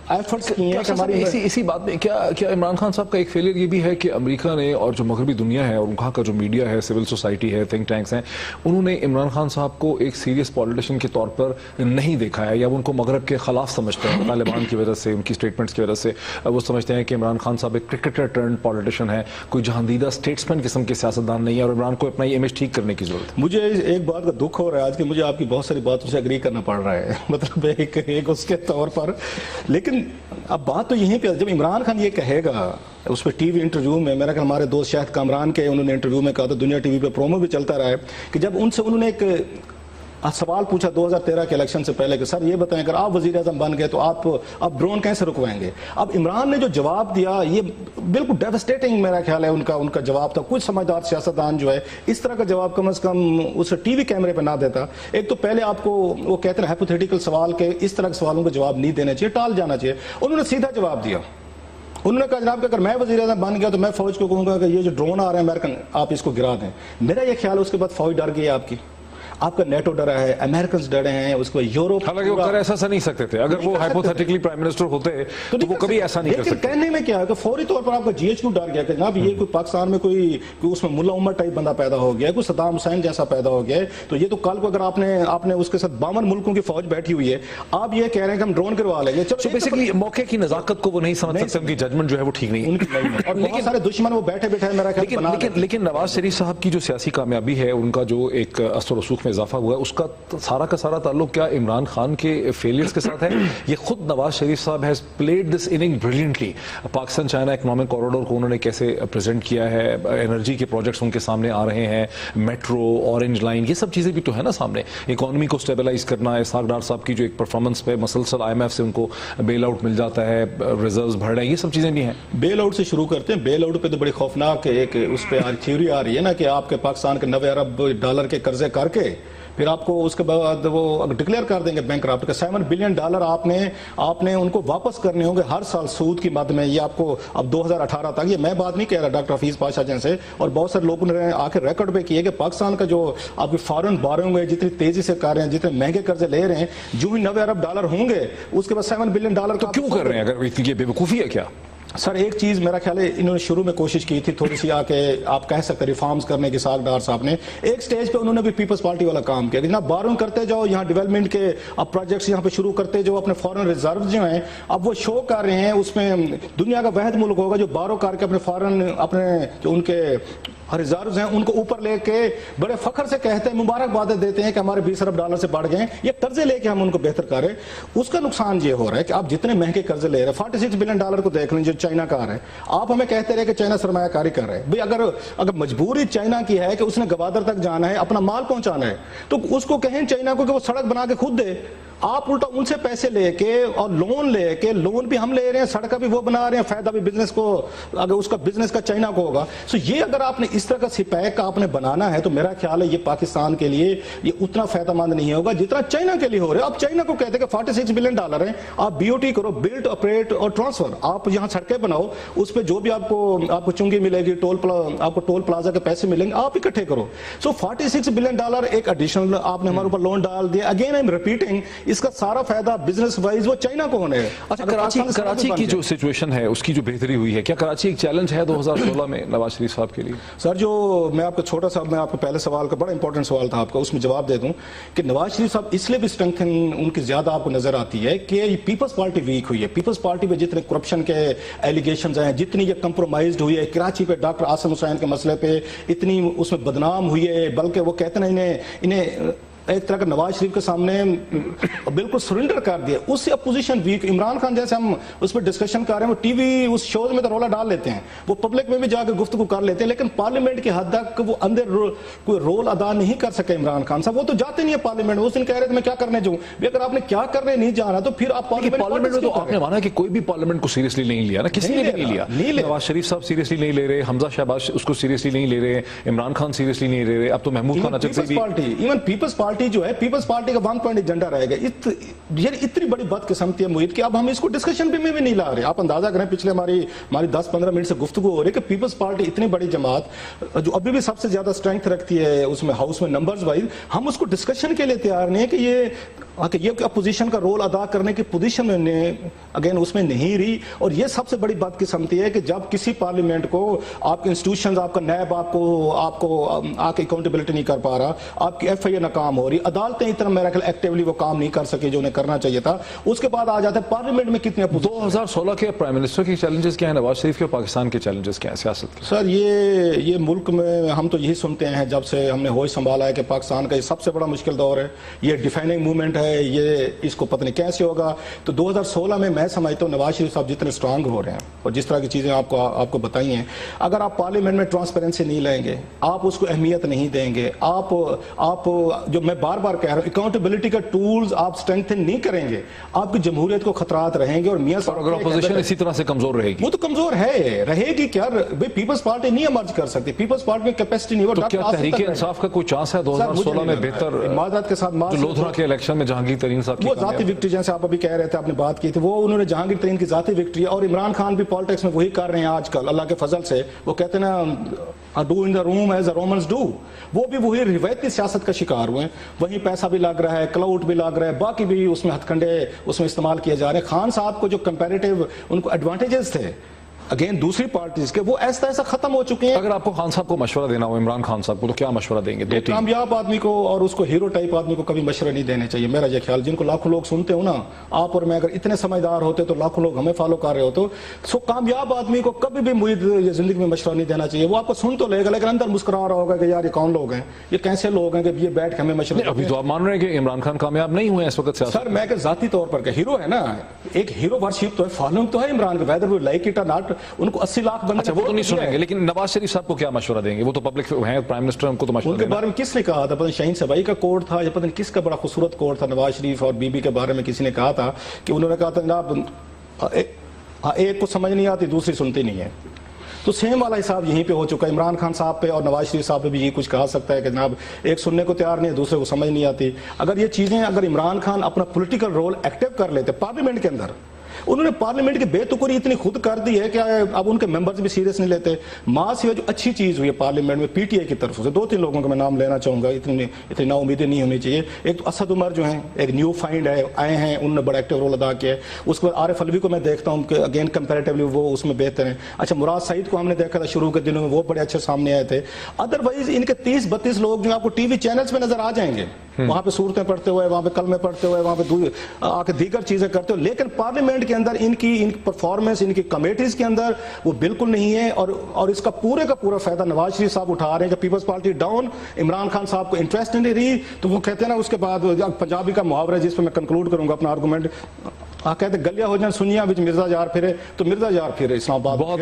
ایفرٹس کیے ہیں کہ ہماری اسی بات میں کیا عمران خان صاحب کا ایک فیلئر یہ بھی ہے کہ امریکہ نے اور جو مغربی دنیا ہے اور وہاں کا جو میڈیا ہے، سول سوسائٹی ہے، تھنک ٹینکس ہیں، انہوں نے عمران خان صاحب کو ایک سیریس پولیٹیشین کے طور پر نہیں دیکھا ہے، یا وہ ان کو مغرب کے خلاف سمجھتے ہیں طالبان کی وجہ سے، ان کی اسٹیٹمنٹس کی وجہ سے وہ سمجھتے ہیں کہ عمران خان صاحب ایک کرکٹر ٹرن پولیٹیشین ہے، کوئی جہاندیدہ اسٹیٹسمین قسم کے سیاستدان نہیں ہے، اور عمران کو اپنا یہ امیج ٹھیک کرنے کی ضرورت ہے۔ مجھے ایک بات کا دکھ ہو رہا ہے آج کہ مجھے آپ کی بہت ساری باتوں سے اگری کرنا پڑ رہا ہے، مطلب ایک اس کے طور پر، لیکن اب بات تو یہیں پہ جب عمران خان یہ کہے گا اس پہ ٹی وی انٹرویو میں، میرا کہ ہمارے دوست شاہد کامران کے انہوں نے انٹرویو میں کہا تھا، دنیا ٹی وی پہ پرومو بھی چلتا رہا ہے، کہ جب ان سے انہوں نے ایک سوال پوچھا 2013 کے الیکشن سے پہلے کہ سر یہ بتائیں اگر آپ وزیر اعظم بن گئے تو آپ ڈرون کیسے رکوائیں گے؟ اب عمران نے جو جواب دیا یہ بالکل ڈیوسٹیٹنگ میرا خیال ہے ان کا جواب تھا۔ کچھ سمجھدار سیاستدان جو ہے اس طرح کا جواب کم از کم اس ٹی وی کیمرے پہ نہ دیتا۔ ایک تو پہلے آپ کو وہ کہتے ہیں ہائپوتھیٹیکل سوال کے اس طرح کے سوالوں کا جواب نہیں دینا چاہیے، ٹال جانا چاہیے۔ انہوں نے سیدھا جواب دیا، انہوں نے کہا جناب کہ اگر میں وزیر اعظم بن گیا تو میں فوج کو کہوں گا کہ یہ جو ڈرون آ رہے ہیں امریکن آپ اس کو گرا دیں۔ میرا یہ خیال ہے اس کے بعد فوج ڈر گئی ہے آپ کا نیٹو ڈرا ہے، امریکنز ڈرے ہیں، اس کو یورپ، حالانکہ وہ کر ایسا نہیں سکتے تھے، اگر وہ ہائپوتھیٹیکلی پرائم منسٹر ہوتے تو وہ کبھی ایسا نہیں کر سکتے۔ لیکن کہنے میں کیا ہے کہ فوری طور پر آپ کا جی ایچ کیو ڈر گیا کہ جناب یہ کوئی پاکستان میں کوئی اس میں ملا عمر ٹائپ بندہ پیدا ہو گیا ہے، کوئی صدام حسین جیسا پیدا ہو گیا ہے، تو یہ تو کل کو اگر آپ نے اس کے ساتھ 52 ملکوں کی فوج بیٹھی ہوئی ہے، آپ یہ کہہ رہے ہیں کہ ہم ڈرون کروا لیں گے۔ تو بیسیکلی موقع کی نزاکت کو وہ نہیں سمجھ سکتے، ان کی ججمنٹ جو ہے وہ ٹھیک نہیں ہے، اور بہت سارے دشمن وہ بیٹھے میرا خیال۔ لیکن نواز شریف صاحب کی جو سیاسی کامیابی ہے، ان کا جو ایک اثر و رسوخ میں اضافہ ہوا ہے، اس کا سارا کا سارا تعلق کیا عمران خان کے فیلئرز کے ساتھ ہے؟ یہ خود Nawaz Sharif sahab has played this inning brilliantly. Pakistan China economic corridor کو انہوں نے کیسے پریزنٹ کیا ہے، انرجی کے پروجیکٹس ان کے سامنے آ رہے ہیں، میٹرو، اورنج لائن، یہ سب چیزیں بھی تو ہے نا سامنے۔ اکانومی کو اسٹیبلائز کرنا ہے، اسحاق ڈار صاحب کی جو ایک پرفارمنس پہ مسلسل آئی ایم ایف سے ان کو بیل آؤٹ مل جاتا ہے، ریزروز بڑھ رہے ہیں، یہ سب چیزیں بھی ہیں۔ بیل آؤٹ سے شروع کرتے ہیں، بیل آؤٹ پہ تو بڑی خوفناک ایک اس پہ تھیوری آ رہی ہے نا کہ آپ کے پاکستان کے 90 ارب ڈالر کے قرضے کر کے پھر آپ کو اس کے بعد وہ ڈکلیئر کر دیں گے بینک کرپٹ کا $7 بلین آپ نے ان کو واپس کرنے ہوں گے ہر سال سود کی مد میں۔ یہ آپ کو اب 2018 تک، یہ میں بات نہیں کہہ رہا ڈاکٹر حفیظ پاشا جیسے، اور بہت سارے لوگوں نے آ کے ریکارڈ پہ کیے کہ پاکستان کا جو آپ کی فارن بارونگ ہے جتنی تیزی سے کر رہے ہیں، جتنے مہنگے قرضے لے رہے ہیں، جو ہی 90 ارب ڈالر ہوں گے اس کے بعد $7 بلین تو کیوں کر رہے ہیں؟ اگر یہ بے وقوفی ہے کیا؟ سر ایک چیز میرا خیال ہے انہوں نے شروع میں کوشش کی تھی تھوڑی سی آ کے آپ کہہ سکتے ریفارمز کرنے کی، اسحاق ڈار صاحب نے ایک سٹیج پہ انہوں نے بھی پیپلز پارٹی والا کام کیا کہ جناب بارون کرتے جاؤ، یہاں ڈیولپمنٹ کے اب پروجیکٹس یہاں پہ شروع کرتے جو اپنے فارن ریزروز جو ہیں اب وہ شو کر رہے ہیں، اس میں دنیا کا واحد ملک ہوگا جو بارو کر کے اپنے فارن اپنے جو ان کے ریزروز ہیں ان کو اوپر لے کے بڑے فخر سے کہتے ہیں، مبارکبادیں دیتے ہیں کہ ہمارے 20 ارب ڈالر سے بڑھ گئے ہیں، یہ قرضے لے کے ہم ان کو بہتر کر رہے ہیں۔ اس کا نقصان یہ ہو رہا ہے کہ آپ جتنے مہنگے قرضے لے رہے ہیں، $46 بلین کو دیکھ لیں جو چائنا کا آ رہا ہے، آپ ہمیں کہتے رہے کہ چائنا سرمایہ کاری کر رہے ہیں۔ بھئی اگر مجبوری چائنا کی ہے کہ اس نے گوادر تک جانا ہے، اپنا مال پہنچانا ہے، تو اس کو کہیں چائنا کو کہ وہ سڑک بنا کے خود دے، آپ الٹا ان سے پیسے لے کے اور لون لے کے، لون بھی ہم لے رہے ہیں، سڑکیں بھی وہ بنا رہے ہیں، فائدہ بھی بزنس کو، اگر اس کا بزنس کا چائنا کو ہوگا۔ سو یہ اگر آپ نے اس طرح کا سپیک کا آپ نے بنانا ہے تو میرا خیال ہے یہ پاکستان کے لیے یہ اتنا فائدہ مند نہیں ہوگا جتنا چائنا کے لیے ہو رہا ہے۔ آپ چائنا کو کہتے ہیں کہ $46 بلین ہیں، آپ بی او ٹی کرو، بلڈ آپریٹ اور ٹرانسفر، آپ یہاں سڑکیں بناؤ، اس پہ جو بھی آپ کو چنگی ملے گی، آپ کو ٹول پلازا کے پیسے ملیں گے، آپ اکٹھے کرو۔ سو $46 بلین ایک ایڈیشنل آپ نے ہمارے اوپر لون ڈال دیا۔ اگین آئی ایم ریپیٹنگ، اس کا سارا فائدہ بزنس وائز وہ چائنا کو ہونے ہے۔ اچھا، کراچی کی جو سچویشن ہے اس کی جو بہتری ہوئی ہے، کیا کراچی ایک چیلنج ہے 2016 میں نواز شریف صاحب کے لیے؟ سر جو میں آپ کو چھوٹا سا، میں آپ کو پہلے سوال کا بڑا امپورٹنٹ سوال تھا آپ کا، اس میں جواب دے دوں کہ نواز شریف صاحب اس لیے بھی اسٹرینتھن ان کی زیادہ آپ کو نظر آتی ہے کہ پیپلز پارٹی ویک ہوئی ہے۔ پیپلز پارٹی پہ جتنے کرپشن کے ایلیگیشنز ہیں، جتنی یہ کمپرومائزڈ ہوئی ہے، کراچی پہ ڈاکٹر عاصم حسین کے مسئلے پہ اتنی اس میں بدنام ہوئی ہے، بلکہ وہ کہتے ہیں انہیں ایک طرح کا نواز شریف کے سامنے بالکل سرنڈر کر دیا، اس سے اپوزیشن ویک۔ عمران خان جیسے ہم اس پہ ڈسکشن کر رہے ہیں، وہ ٹی وی اس شوز میں تو رولا ڈال لیتے ہیں، وہ پبلک میں بھی جا کے گفتگو کر لیتے ہیں، لیکن پارلیمنٹ کی حد تک وہ اندر کوئی رول ادا نہیں کر سکے عمران خان صاحب۔ وہ تو جاتے نہیں ہے پارلیمنٹ، اس دن کہہ رہے تھے میں کیا کرنے جاؤں، اگر آپ نے کیا کرنے نہیں جانا تو پھر آپ پارلیمنٹ میں تو آپ نے مانا کہ کوئی بھی پارلیمنٹ کو سیریسلی نہیں لیا نا، کسی نے بھی نہیں لیا۔ نواز شریف صاحب سیریسلی نہیں لے رہے، حمزہ شہباز اس کو سیریسلی نہیں لے رہے، عمران خان سیریسلی نہیں لے رہے، اب تو محمود خان اچھے سے بھی ایون پیپلز پارٹی جو ہے، پیپلز پارٹی کا 1 پوائنٹ ایجنڈا رہے گا۔ یہ اتنی بڑی بدقسمتی ہے محیط کہ اب ہم اس کو ڈسکشن میں بھی نہیں لا رہے۔ آپ اندازہ کریں پچھلے ہماری 10-15 منٹ سے گفتگو ہو رہی ہے کہ پیپلز پارٹی اتنی بڑی جماعت جو ابھی بھی سب سے زیادہ اسٹرینتھ رکھتی ہے اس میں ہاؤس میں نمبرز وائز، ہم اس کو ڈسکشن کے لیے تیار نہیں ہے کہ یہ کہ یہ اپوزیشن کا رول ادا کرنے کی پوزیشن میں اگین اس میں نہیں رہی. اور یہ سب سے بڑی بدقسمتی ہے کہ جب کسی پارلیمنٹ کو آپ کے انسٹیٹیوشنز, آپ کا نیب آپ کو آ کے اکاؤنٹیبلٹی نہیں کر پا رہا, آپ کی ایف آئی اے ناکام ہو رہی, عدالتیں اتنا میرا خیال ایکٹیولی وہ کام نہیں کر سکے جو انہیں کرنا چاہیے تھا. اس کے بعد آ جاتا ہے پارلیمنٹ میں کتنے 2016 کے پرائم منسٹر کے چیلنجز کیا ہیں, نواز شریف کے اور پاکستان کے چیلنجز کیا ہیں سیاست کے؟ سر یہ ملک میں ہم تو یہی سنتے ہیں جب سے ہم نے ہوش سنبھالا ہے کہ پاکستان کا یہ سب سے بڑا مشکل دور ہے, یہ ڈیفائننگ موومنٹ ہے, یہ اس کو پتہ نہیں کیسے ہوگا. تو 2016 میں سمجھتا ہوں نواز شریف صاحب جتنے اسٹرانگ ہو رہے ہیں اور جس طرح کی چیزیں آپ کو بتائی ہیں, اگر آپ پارلیمنٹ میں ٹرانسپیرنسی نہیں لیں گے, آپ اس کو اہمیت نہیں دیں گے, آپ جو میں بار بار کہہ رہا ہوں اکاؤنٹیبلٹی کا ٹولز آپ اسٹرینتھن نہیں کریں گے, آپ کی جمہوریت کو خطرات رہیں گے. اور میاں صاحب اگر اپوزیشن اسی طرح سے کمزور رہے گی, وہ تو کمزور رہے گی کیا, پیپلز پارٹی نہیں ایمرج کر سکتی, پیپلز پارٹی میں کیپیسٹی نہیں. تو کیا تحریک انصاف کا کوئی چانس ہے 2016 میں بہتر معذرت کے ساتھ لودھرا کے الیکشن میں جہانگیر ترین صاحب کی وہ ذاتی وکٹری جیسے آپ ابھی کہہ رہے تھے, آپ نے بات کی تھی, وہ انہوں نے جہانگیر ترین کی ذاتی وکٹری, اور عمران خان بھی پالیٹکس میں وہی کر رہے ہیں آج کل اللہ کے فضل سے. وہ کہتے ہیں نا do in the room as the Romans do, وہ بھی وہی روایتی سیاست کا شکار ہوئے ہیں. وہیں پیسہ بھی لگ رہا ہے, کلاؤٹ بھی لگ رہا ہے, باقی بھی اس میں ہتھ کنڈے اس میں استعمال کیے جا رہے ہیں. خان صاحب کو جو کمپیریٹیو ان کو ایڈوانٹیجز تھے اگین دوسری پارٹیز کے, وہ ایسا ختم ہو چکے ہیں. اگر آپ کو خان صاحب کو مشورہ دینا ہو, عمران خان صاحب کو, تو کیا مشورہ دیں گے؟ کامیاب آدمی کو اور اس کو ہیرو ٹائپ آدمی کو کبھی مشورہ نہیں دینے چاہیے, میرا یہ خیال. جن کو لاکھوں لوگ سنتے ہو نا, آپ اور میں اگر اتنے سمجھدار ہوتے تو لاکھوں لوگ ہمیں فالو کر رہے ہوتے. سو کامیاب آدمی کو کبھی بھی مرید زندگی میں مشورہ نہیں دینا چاہیے. وہ آپ کو سن تو لے گا لیکن اندر مسکرا رہا ہوگا کہ یار یہ کون لوگ ہیں, یہ کیسے لوگ ہیں کہ یہ بیٹھ کے ہمیں مشورہ. ابھی تو آپ مان رہے ہیں کہ عمران خان کامیاب نہیں ہوئے اس وقت سیاست. سر میں کہ ذاتی طور پر کہ ہیرو ہے نا, ایک ہیرو ورشپ تو ہے, فالوئنگ تو ہے عمران کے, ویدر وی لائک اٹ اور ناٹ. ان کو 80 لاکھ اچھا وہ تو نہیں سنیں گے, لیکن نواز شریف صاحب کو کیا مشورہ دیں گے؟ وہ تو پبلک ہیں, پرائم منسٹر, ان کو تو مشورہ ان کے بارے میں کس نے کہا تھا؟ پتہ نہیں شاہین سبائی کا کوٹ تھا یا پتہ نہیں کس کا بڑا خوبصورت کوٹ تھا. نواز شریف اور بی بی کے بارے میں کسی نے کہا تھا کہ انہوں نے کہا تھا جناب ایک کو سمجھ نہیں آتی دوسری سنتی نہیں ہے. تو سیم والا حساب یہیں پہ ہو چکا ہے. عمران خان صاحب پہ اور نواز شریف صاحب پہ بھی یہی کچھ کہا سکتا ہے کہ جناب ایک سننے کو تیار نہیں ہے, دوسرے کو سمجھ نہیں آتی. اگر یہ چیزیں اگر عمران خان اپنا پولیٹیکل رول ایکٹیو کر لیتے پارلیمنٹ کے اندر, انہوں نے پارلیمنٹ کی بے تکری اتنی خود کر دی ہے کہ اب ان کے ممبرز بھی سیریس نہیں لیتے. ماس یہ جو اچھی چیز ہوئی ہے پارلیمنٹ میں پی ٹی آئی کی طرف سے, 2-3 لوگوں کا میں نام لینا چاہوں گا, اتنی نا امیدیں نہیں ہونی چاہیے. ایک تو اسد عمر جو ہیں, ایک نیو فائنڈ ہے, آئے ہیں, انہوں نے بڑا ایکٹیو رول ادا کیا ہے. اس کے بعد عارف الوی کو میں دیکھتا ہوں کہ اگین کمپیریٹیولی وہ اس میں بہتر ہیں. اچھا مراد سعید کو ہم نے دیکھا تھا شروع کے دنوں میں, وہ بڑے اچھے سامنے آئے تھے. ادروائز ان کے 30-32 لوگ جو آپ کو ٹی وی چینلز پہ نظر آ جائیں گے, وہاں پہ صورتیں پڑھتے ہوئے, وہاں پہ کلمے پڑھتے ہوئے, وہاں پہ آ کے دیگر چیزیں کرتے ہوئے, لیکن پارلیمنٹ کے اندر ان کی پرفارمنس ان کی کمیٹیز کے اندر وہ بالکل نہیں ہے. اور اس کا پورا فائدہ نواز شریف صاحب اٹھا رہے ہیں کہ Peoples Party down, Imran Khan sahab کو انٹرسٹ نہیں رہی. تو وہ کہتے ہیں نا, اس کے بعد پنجابی کا محاورہ جس پہ میں کنکلوڈ کروں گا اپنا آرگومنٹ, کہتے گلیا ہو جائیں سنیاں وچ مرزا یار پھرے, تو مرزا یار پھرے اسلام آباد.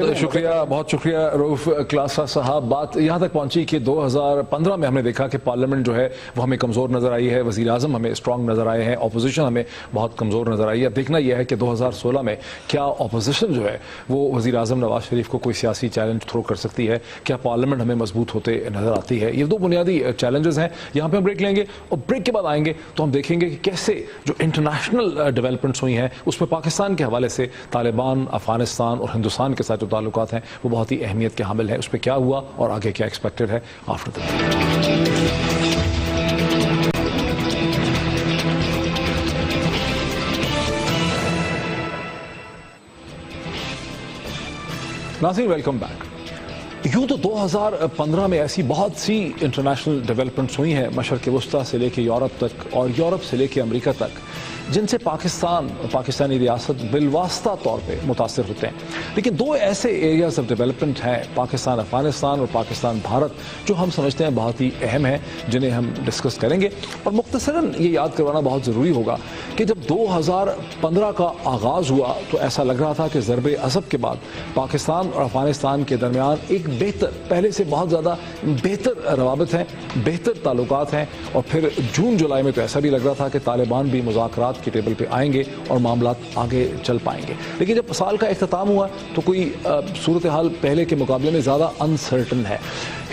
بہت شکریہ رؤوف کلاسا صاحب. بات یہاں تک پہنچی کہ 2015 میں ہم نے دیکھا کہ پارلیمنٹ جو ہے وہ ہمیں کمزور نظر آئی ہے, وزیر اعظم ہمیں اسٹرانگ نظر آئے ہیں, اپوزیشن ہمیں بہت کمزور نظر آئی ہے. اب دیکھنا یہ ہے کہ 2016 میں کیا اپوزیشن جو ہے وہ وزیر اعظم نواز شریف کو کوئی سیاسی چیلنج تھرو کر سکتی ہے, کیا پارلیمنٹ ہمیں مضبوط ہوتے نظر آتی ہے. یہ 2 بنیادی چیلنجز ہیں. یہاں پہ ہم بریک لیں گے اور بریک کے بعد آئیں گے تو ہم دیکھیں گے کہ کیسے جو انٹرنیشنل ڈیولپمنٹس ہوئی ہیں اس میں پاکستان کے حوالے سے طالبان, افغانستان اور ہندوستان کے ساتھ جو تعلقات ہیں وہ بہت ہی اہمیت کے حامل ہیں. اس پہ کیا ہوا اور آگے کیا ایکسپیکٹڈ ہے آفٹر دا ناظرین, ویلکم بیک. یوں تو 2015 میں ایسی بہت سی انٹرنیشنل ڈیولپمنٹس ہوئی ہیں مشرق وسطیٰ سے لے کے یورپ تک اور یورپ سے لے کے امریکہ تک, جن سے پاکستانی ریاست بالواسطہ طور پہ متاثر ہوتے ہیں. لیکن 2 ایسے ایریاز آف ڈیولپمنٹ ہیں, پاکستان افغانستان اور پاکستان بھارت, جو ہم سمجھتے ہیں بہت ہی اہم ہیں, جنہیں ہم ڈسکس کریں گے. اور مختصراً یہ یاد کروانا بہت ضروری ہوگا کہ جب 2015 کا آغاز ہوا تو ایسا لگ رہا تھا کہ ضرب عصب کے بعد پاکستان اور افغانستان کے درمیان ایک بہتر, پہلے سے بہت زیادہ بہتر روابط ہیں, بہتر تعلقات ہیں. اور پھر جون جولائی میں تو ایسا بھی لگ رہا تھا کہ طالبان بھی مذاکرات معاملات کی ٹیبل پہ آئیں گے اور معاملات آگے چل پائیں گے. لیکن جب سال کا اختتام ہوا تو کوئی صورتحال پہلے کے مقابلے میں زیادہ انسرٹن ہے.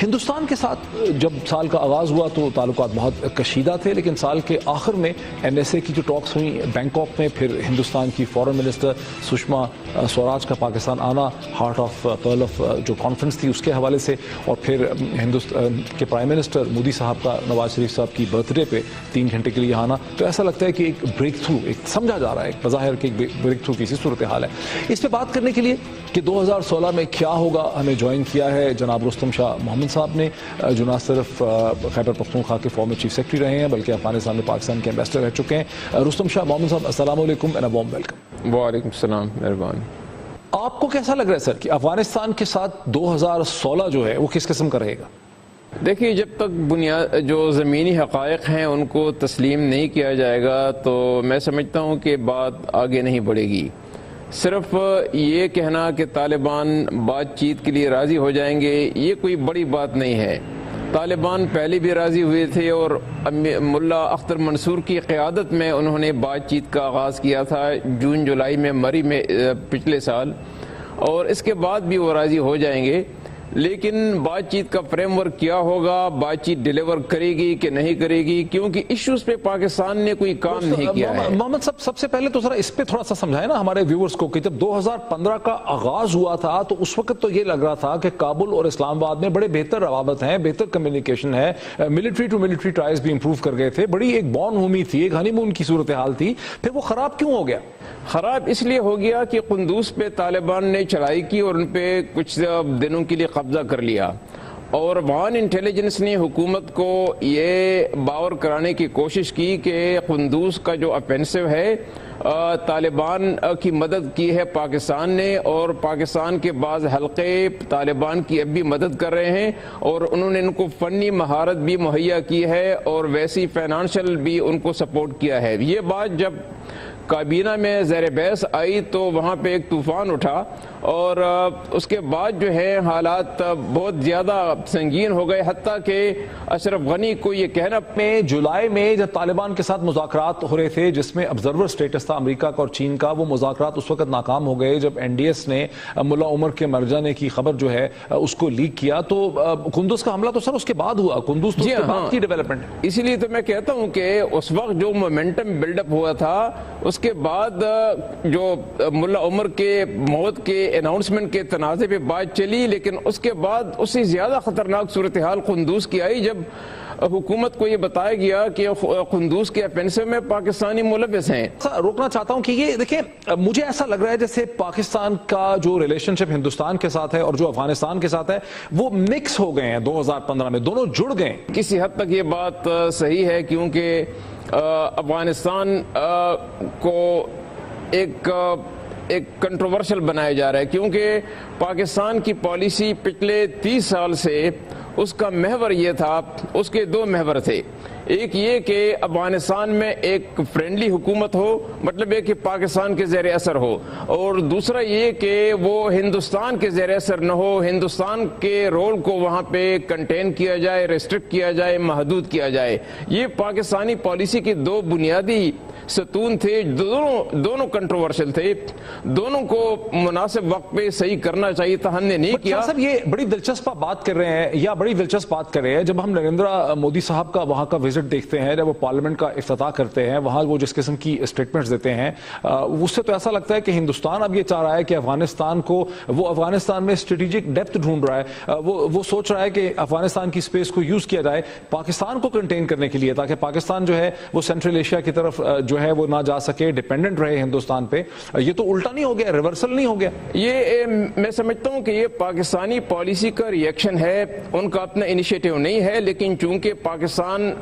ہندوستان کے ساتھ جب سال کا آغاز ہوا تو تعلقات بہت کشیدہ تھے, لیکن سال کے آخر میں این ایس اے کی جو ٹاکس ہوئیں بینکاک میں, پھر ہندوستان کی فارن منسٹر سشما سوراج کا پاکستان آنا, ہارٹ آف پرل آف جو کانفرنس تھی اس کے حوالے سے, اور پھر ہندوستان کے پرائم منسٹر مودی صاحب کا نواز شریف صاحب کی برتھ ڈے پہ 3 گھنٹے کے لیے آنا, تو ایسا لگتا ہے کہ ایک بریک تھرو, ایک سمجھا جا رہا ہے ایک بظاہر کہ ایک بریک تھرو کی سی صورتحال ہے. اس پہ بات کرنے کے لیے کہ 2016 میں کیا ہوگا ہمیں جوائن کیا ہے جناب رستم شاہ محمد صاحب نے, جو نہ صرف خیبر پختونخوا کے فارمر چیف سیکرٹری رہے ہیں بلکہ افغانستان میں پاکستان کے ایمبیسڈر رہ چکے ہیں. رستم شاہ محمد صاحب السلام علیکم اینڈ اے وارم ویلکم. وعلیکم السلام, مہربانی. آپ کو کیسا لگ رہا ہے سر کہ افغانستان کے ساتھ 2016 جو ہے وہ کس قسم کا رہے گا؟ دیکھیے, جب تک جو زمینی حقائق ہیں ان کو تسلیم نہیں کیا جائے گا تو میں سمجھتا ہوں کہ بات آگے نہیں بڑھے گی. صرف یہ کہنا کہ طالبان بات چیت کے لیے راضی ہو جائیں گے یہ کوئی بڑی بات نہیں ہے. طالبان پہلے بھی راضی ہوئے تھے اور ملا اختر منصور کی قیادت میں انہوں نے بات چیت کا آغاز کیا تھا جون جولائی میں مری میں پچھلے سال, اور اس کے بعد بھی وہ راضی ہو جائیں گے. لیکن بات چیت کا فریم ورک کیا ہوگا, بات چیت ڈیلیور کرے گی کہ نہیں کرے گی, کیونکہ ایشوز پہ پاکستان نے کوئی کام نہیں کیا ہے. محمد صاحب سب سے پہلے تو ذرا اس پہ تھوڑا سا سمجھائیں نا ہمارے ویورز کو کہ جب 2015 کا آغاز ہوا تھا تو اس وقت تو یہ لگ رہا تھا کہ کابل اور اسلام آباد میں بڑے بہتر روابط ہیں, بہتر کمیونیکیشن ہے, ملٹری ٹو ملٹری ٹائز بھی امپروو کر گئے تھے, بڑی ایک بون ہومی تھی, ایک ہنی مون کی صورتحال تھی. پھر وہ خراب کیوں ہو گیا؟ خراب اس لیے ہو گیا کہ قندوز پہ طالبان نے چڑھائی کی اور ان پہ کچھ دنوں کے لیے قبضہ کر لیا, اور افغان انٹیلیجنس نے حکومت کو یہ باور کرانے کی کوشش کی کہ قندوز کا جو اپینسو ہے طالبان کی مدد کی ہے پاکستان نے, اور پاکستان کے بعض حلقے طالبان کی اب بھی مدد کر رہے ہیں, اور انہوں نے ان کو فنی مہارت بھی مہیا کی ہے اور ویسی فائنانشل بھی ان کو سپورٹ کیا ہے. یہ بات جب کابینہ میں زیر بحث آئی تو وہاں پہ ایک طوفان اٹھا, اور اس کے بعد جو ہے حالات بہت زیادہ سنگین ہو گئے, حتیٰ کہ اشرف غنی کو یہ کہنا میں جولائی میں جب طالبان کے ساتھ مذاکرات ہو رہے تھے جس میں آبزرور سٹیٹس تھا امریکہ کا اور چین کا, وہ مذاکرات اس وقت ناکام ہو گئے جب این ڈی ایس نے ملا عمر کے مر جانے کی خبر جو ہے اس کو لیک کیا. تو قندوز کا حملہ تو سر اس کے بعد ہوا, قندوز تو اس کے بعد کی ڈیولپمنٹ. اسی لیے تو میں کہتا ہوں کہ اس وقت جو مومنٹم بلڈ اپ ہوا تھا اس کے بعد جو ملا عمر کے موت کے اناؤنسمنٹ کے تنازع پہ بات چلی, لیکن اس کے بعد اس سے زیادہ خطرناک صورتحال قندوز کی آئی جب حکومت کو یہ بتایا گیا کہ قندوز کے اپینسو میں پاکستانی ملوث ہیں. روکنا چاہتا ہوں کہ یہ دیکھیں, مجھے ایسا لگ رہا ہے جیسے پاکستان کا جو ریلیشن شپ ہندوستان کے ساتھ ہے اور جو افغانستان کے ساتھ ہے وہ مکس ہو گئے ہیں 2015 میں, دونوں جڑ گئے. کسی حد تک یہ بات صحیح ہے, کیونکہ افغانستان کو ایک کنٹروورشل بنایا جا رہا ہے, کیونکہ پاکستان کی پالیسی پچھلے 30 سال سے اس کا محور یہ تھا, اس کے 2 محور تھے. ایک یہ کہ افغانستان میں ایک فرینڈلی حکومت ہو, مطلب یہ کہ پاکستان کے زیر اثر ہو, اور دوسرا یہ کہ وہ ہندوستان کے زیر اثر نہ ہو, ہندوستان کے رول کو وہاں پہ کنٹین کیا جائے, ریسٹرکٹ کیا جائے, محدود کیا جائے. یہ پاکستانی پالیسی کے 2 بنیادی ستون تھے, دونوں کنٹروورشل تھے, دونوں کو مناسب وقت پہ صحیح کرنا چاہیے تھا, ہم نے نہیں کیا. صاحب یہ بڑی دلچسپ بات کر رہے ہیں, یا بڑی دلچسپ بات کر رہے ہیں جب ہم نریندرا مودی صاحب کا وہاں کا وزٹ دیکھتے ہیں, جب وہ پارلیمنٹ کا افتتاح کرتے ہیں, وہاں وہ جس قسم کی اسٹیٹمنٹس دیتے ہیں, اس سے تو ایسا لگتا ہے کہ ہندوستان اب یہ چاہ رہا ہے کہ افغانستان کو, وہ افغانستان میں اسٹریٹجک ڈیپتھ ڈھونڈ رہا ہے, وہ سوچ رہا ہے کہ افغانستان کی اسپیس کو یوز کیا جائے پاکستان کو کنٹین کرنے کے لیے, تاکہ پاکستان جو ہے وہ سینٹرل ایشیا کی طرف جو ہے وہ نہ جا سکے, ڈیپینڈنٹ رہے ہندوستان پہ. یہ تو الٹا نہیں ہو گیا, ریورسل نہیں ہو گیا؟ یہ میں سمجھتا ہوں کہ یہ پاکستانی پالیسی کا ریئیکشن ہے, ان کا اپنا انیشیٹو نہیں ہے, لیکن چونکہ پاکستان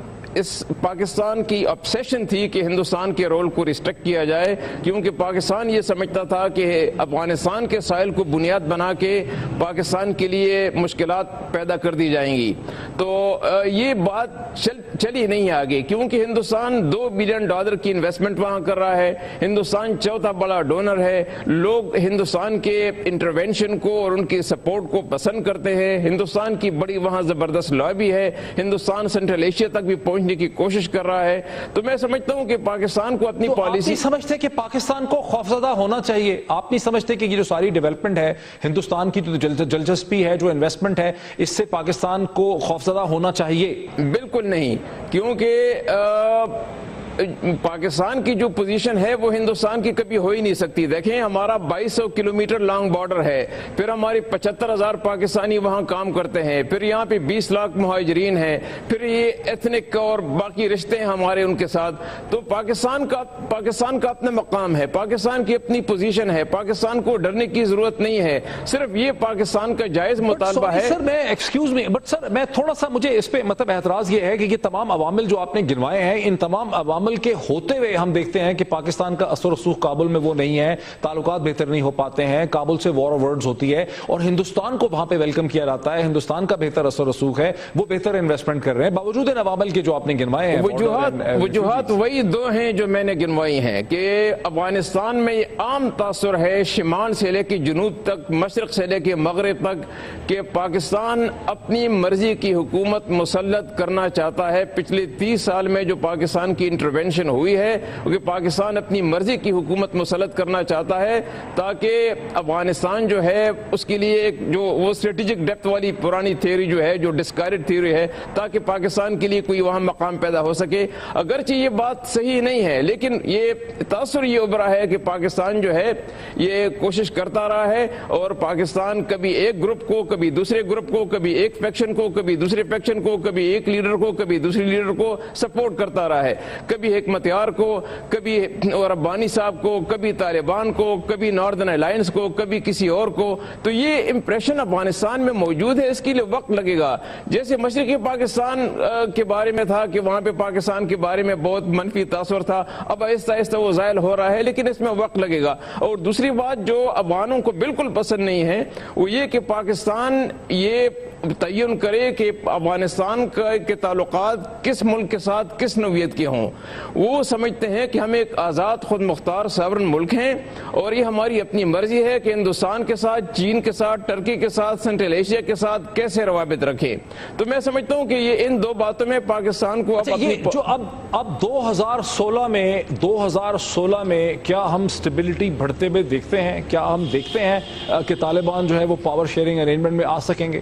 کی obsession تھی کہ ہندوستان کے رول کو ریسٹرکٹ کیا جائے, کیونکہ پاکستان یہ سمجھتا تھا کہ افغانستان کے ساحل کو بنیاد بنا کے پاکستان کے لیے مشکلات پیدا کر دی جائیں گی. تو یہ بات چلی نہیں آگے, کیونکہ ہندوستان $2 بلین کی انویسٹمنٹ وہاں کر رہا ہے, ہندوستان 4تھا بڑا ڈونر ہے, لوگ ہندوستان کے انٹروینشن کو اور ان کی سپورٹ کو پسند کرتے ہیں, ہندوستان کی بڑی وہاں زبردست لابی ہے, ہندوستان سینٹرل ایشیا تک بھی پہنچ پہنچنے کی کوشش کر رہا ہے. تو میں سمجھتا ہوں کہ پاکستان کو اپنی پالیسی سمجھتے کہ پاکستان کو خوفزدہ ہونا چاہیے؟ آپ نہیں سمجھتے کہ یہ جو ساری ڈیولپمنٹ ہے ہندوستان کی، جو دلچسپی ہے، جو انویسٹمنٹ ہے، اس سے پاکستان کو خوفزدہ ہونا چاہیے؟ بالکل نہیں، کیونکہ پاکستان کی جو پوزیشن ہے وہ ہندوستان کی کبھی ہو ہی نہیں سکتی. دیکھیں ہمارا 2200 کلومیٹر لانگ بارڈر ہے، پھر ہماری 75,000 پاکستانی وہاں کام کرتے ہیں، پھر یہاں پہ 20 لاکھ مہاجرین ہیں، پھر یہ ایتھنک اور باقی رشتے ہیں ہمارے ان کے ساتھ. تو پاکستان کا اپنا مقام ہے، پاکستان کی اپنی پوزیشن ہے، پاکستان کو ڈرنے کی ضرورت نہیں ہے. صرف یہ پاکستان کا جائز مطالبہ ہے. سر میں ایکسکیوز می بٹ سر میں تھوڑا سا، مجھے اس پہ مطلب اعتراض یہ ہے کہ یہ تمام عوامل جو آپ نے گنوائے ہیں، ان تمام عوامل کے ہوتے ہوئے ہم دیکھتے ہیں کہ پاکستان کا اثر و رسوخ کابل میں وہ نہیں ہے، تعلقات بہتر نہیں ہو پاتے ہیں، کابل سے وار آف ورڈز ہوتی ہے، اور ہندوستان کو وہاں پہ ویلکم کیا جاتا ہے، ہندوستان کا بہتر اثر و رسوخ ہے، وہ بہتر انویسٹمنٹ کر رہے ہیں باوجود ان عوامل کے جو آپ نے گنوائے ہیں. وجوہات وہی دو ہیں جو میں نے گنوائی ہیں کہ افغانستان میں یہ عام تاثر ہے شمال سے لے کے جنوب تک، مشرق سے لے کے مغرب تک، کہ پاکستان اپنی مرضی کی حکومت مسلط کرنا چاہتا ہے. پچھلے 30 سال میں جو پاکستان کی انٹروینشن ہوئی ہے کہ پاکستان اپنی مرضی کی حکومت مسلط کرنا چاہتا ہے تاکہ افغانستان جو ہے اس کے لیے ایک جو وہ اسٹریٹجک ڈیپتھ والی پرانی تھیوری جو ہے، جو ڈسکارڈ تھیوری ہے، تاکہ پاکستان کے لیے کوئی وہاں مقام پیدا ہو سکے. اگرچہ یہ بات صحیح نہیں ہے، لیکن یہ تاثر یہ ابھرا ہے کہ پاکستان جو ہے یہ کوشش کرتا رہا ہے، اور پاکستان کبھی ایک گروپ کو، کبھی دوسرے گروپ کو، کبھی ایک فیکشن کو، کبھی دوسرے فیکشن کو، کبھی ایک لیڈر کو، کبھی دوسرے لیڈر کو سپورٹ کرتا رہا ہے. کبھی حکمت یار کو، کبھی ربانی صاحب کو، کبھی طالبان کو، کبھی ناردرن الائنس کو، کبھی کسی اور کو. تو یہ امپریشن افغانستان میں موجود ہے، اس کے لیے وقت لگے گا. جیسے مشرقی پاکستان کے بارے میں تھا کہ وہاں پہ پاکستان کے بارے میں بہت منفی تاثر تھا، اب آہستہ آہستہ وہ زائل ہو رہا ہے، لیکن اس میں وقت لگے گا. اور دوسری بات جو افغانوں کو بالکل پسند نہیں ہے وہ یہ کہ پاکستان یہ تعین کرے کہ افغانستان کے تعلقات کس ملک کے ساتھ کس نوعیت کے ہوں. وہ سمجھتے ہیں کہ ہم ایک آزاد خود مختار ساورن ملک ہیں، اور یہ ہماری اپنی مرضی ہے کہ ہندوستان کے ساتھ، چین کے ساتھ، ٹرکی کے ساتھ، سینٹرل ایشیا کے ساتھ کیسے روابط رکھیں. تو میں سمجھتا ہوں کہ یہ ان دو باتوں میں پاکستان کو جو اب 2016 میں کیا ہم سٹیبلٹی بڑھتے ہوئے دیکھتے ہیں؟ کیا ہم دیکھتے ہیں کہ طالبان جو ہے وہ پاور شیئرنگ ارینجمنٹ میں آ سکیں گے؟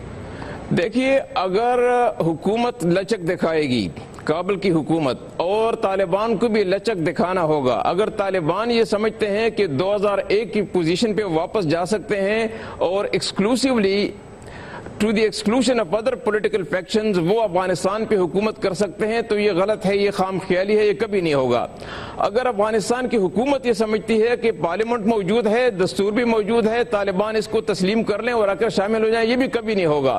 دیکھیے، اگر حکومت لچک دکھائے گی، کابل کی حکومت، اور طالبان کو بھی لچک دکھانا ہوگا. اگر طالبان یہ سمجھتے ہیں کہ 2001 کی پوزیشن پہ واپس جا سکتے ہیں اور exclusively to the exclusion of other political factions وہ افغانستان پہ حکومت کر سکتے ہیں، تو یہ غلط ہے، یہ خام خیالی ہے، یہ کبھی نہیں ہوگا. اگر افغانستان کی حکومت یہ سمجھتی ہے کہ پارلیمنٹ موجود ہے، دستور بھی موجود ہے، طالبان اس کو تسلیم کر لیں اور آ کر شامل ہو جائیں، یہ بھی کبھی نہیں ہوگا.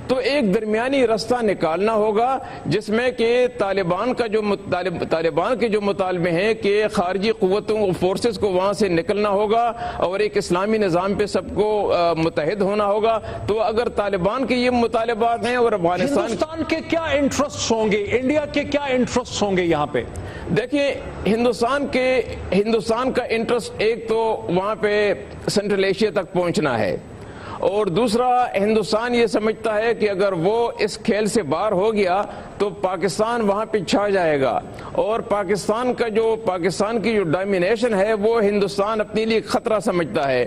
تو ایک درمیانی راستہ نکالنا ہوگا جس میں کہ طالبان کے جو مطالبے ہیں کہ خارجی قوتوں فورسز کو وہاں سے نکلنا ہوگا اور ایک اسلامی نظام پہ سب کو متحد ہونا ہوگا. تو اگر طالبان کے یہ مطالبات ہیں اور ہندوستان کے کیا انٹرسٹ ہوں گے، انڈیا کے کیا انٹرسٹ ہوں گے یہاں پہ؟ دیکھیں، ہندوستان کا انٹرسٹ ایک تو وہاں پہ سینٹرل ایشیا تک پہنچنا ہے، اور دوسرا ہندوستان یہ سمجھتا ہے کہ اگر وہ اس کھیل سے باہر ہو گیا تو پاکستان وہاں پہ چھا جائے گا، اور پاکستان کی جو ڈومینیشن ہے وہ ہندوستان اپنے لیے خطرہ سمجھتا ہے.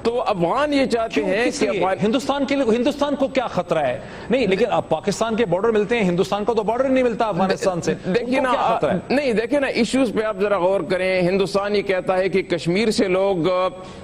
تو افغان یہ چاہتے ہیں کہ ہندوستان کو کیا خطرہ ہے؟ نہیں، لیکن اب پاکستان کے بارڈر ملتے ہیں، ہندوستان کو تو بارڈر نہیں ملتا افغانستان سے. دیکھیے نا ایشوز پہ آپ ذرا غور کریں. ہندوستان یہ کہتا ہے کہ کشمیر سے لوگ،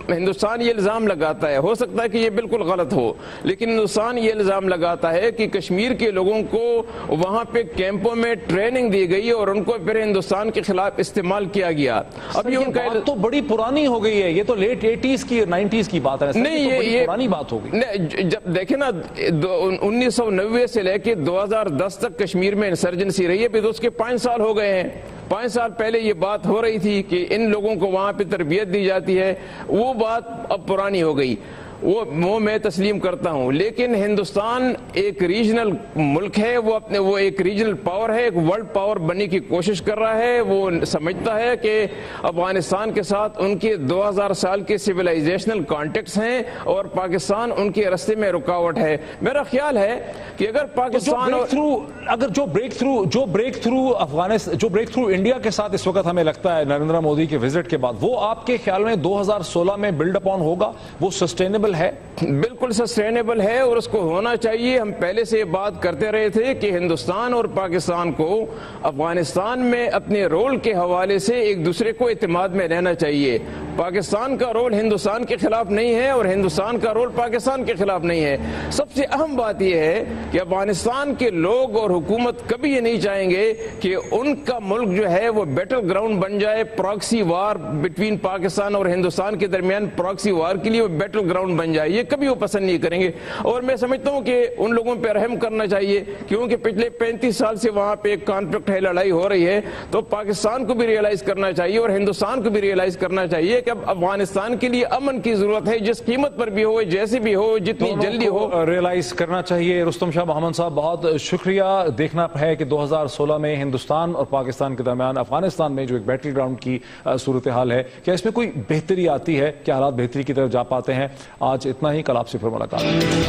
ہندوستان یہ الزام لگاتا ہے، ہو سکتا ہے کہ یہ بالکل غلط ہو، لیکن ہندوستان یہ الزام لگاتا ہے کہ کشمیر کے لوگوں کو وہاں پہ کیمپوں میں ٹریننگ دی گئی اور ان کو پھر ہندوستان کے خلاف استعمال کیا گیا. اب یہ بات تو بڑی پرانی ہو گئی ہے، یہ تو لیٹ 80s کی 90s کی بات ہے. نہیں، یہ پرانی بات ہو گئی. جب دیکھیں نا 1990 سے لے کے 2010 تک کشمیر میں انسرجنسی رہی ہے، پھر تو اس کے 5 سال ہو گئے ہیں. 5 سال پہلے یہ بات ہو رہی تھی کہ ان لوگوں کو وہاں پہ تربیت دی جاتی ہے، وہ بات اب پرانی ہو گئی. وہ میں تسلیم کرتا ہوں، لیکن ہندوستان ایک ریجنل ملک ہے، وہ ایک ریجنل پاور ہے، ایک ورلڈ پاور بننے کی کوشش کر رہا ہے۔ وہ سمجھتا ہے کہ افغانستان کے ساتھ ان کے 2000 سال کے سویلائزیشنل کانٹیکٹس ہیں اور پاکستان ان کے راستے میں رکاوٹ ہے۔ میرا خیال ہے کہ اگر پاکستان جو بریک تھرو انڈیا کے ساتھ اس وقت ہمیں لگتا ہے نریندر مودی کے وزٹ کے بعد، وہ آپ کے خیال میں 2016 میں بلڈ اپون ہوگا، وہ سسٹینیبل ہے؟ بالکل سسٹینیبل ہے اور اس کو ہونا چاہیے۔ ہم پہلے سے یہ بات کرتے رہے تھے کہ ہندوستان اور پاکستان کو افغانستان میں اپنے رول کے حوالے سے ایک دوسرے کو اعتماد میں رہنا چاہیے۔ پاکستان کا رول ہندوستان کے خلاف نہیں ہے اور ہندوستان کا رول پاکستان کے خلاف نہیں ہے۔ سب سے اہم بات یہ ہے کہ افغانستان کے لوگ اور حکومت کبھی یہ نہیں چاہیں گے کہ ان کا ملک جو ہے وہ بیٹل گراؤنڈ بن جائے، پراکسی وار بٹوین پاکستان اور ہندوستان کے درمیان پراکسی وار کے لیے وہ بیٹل گراؤنڈ بن جائے، یہ کبھی وہ پسند نہیں کریں گے۔ اور میں سمجھتا ہوں کہ ان لوگوں پہ رحم کرنا چاہیے، کیونکہ پچھلے 35 سال سے وہاں پہ ایک کانفلکٹ ہے، لڑائی ہو رہی ہے، تو پاکستان کو بھی ریئلائز کرنا چاہیے اور ہندوستان کو بھی ریئلائز کرنا چاہیے کہ اب افغانستان کے لیے امن کی ضرورت ہے، جس قیمت پر بھی ہو، جیسے بھی ہو، جتنی جلدی ہو، ریئلائز کرنا چاہیے۔ رستم شاہ محمد صاحب بہت شکریہ۔ دیکھنا ہے کہ 2016 میں ہندوستان اور پاکستان کے درمیان افغانستان میں جو ایک بیٹل گراؤنڈ کی صورتحال ہے، کیا اس میں کوئی بہتری آتی ہے، کیا حالات بہتری کی طرف جا پاتے ہیں؟ آج اتنا ہی، کل آپ سے پھر ملاقات۔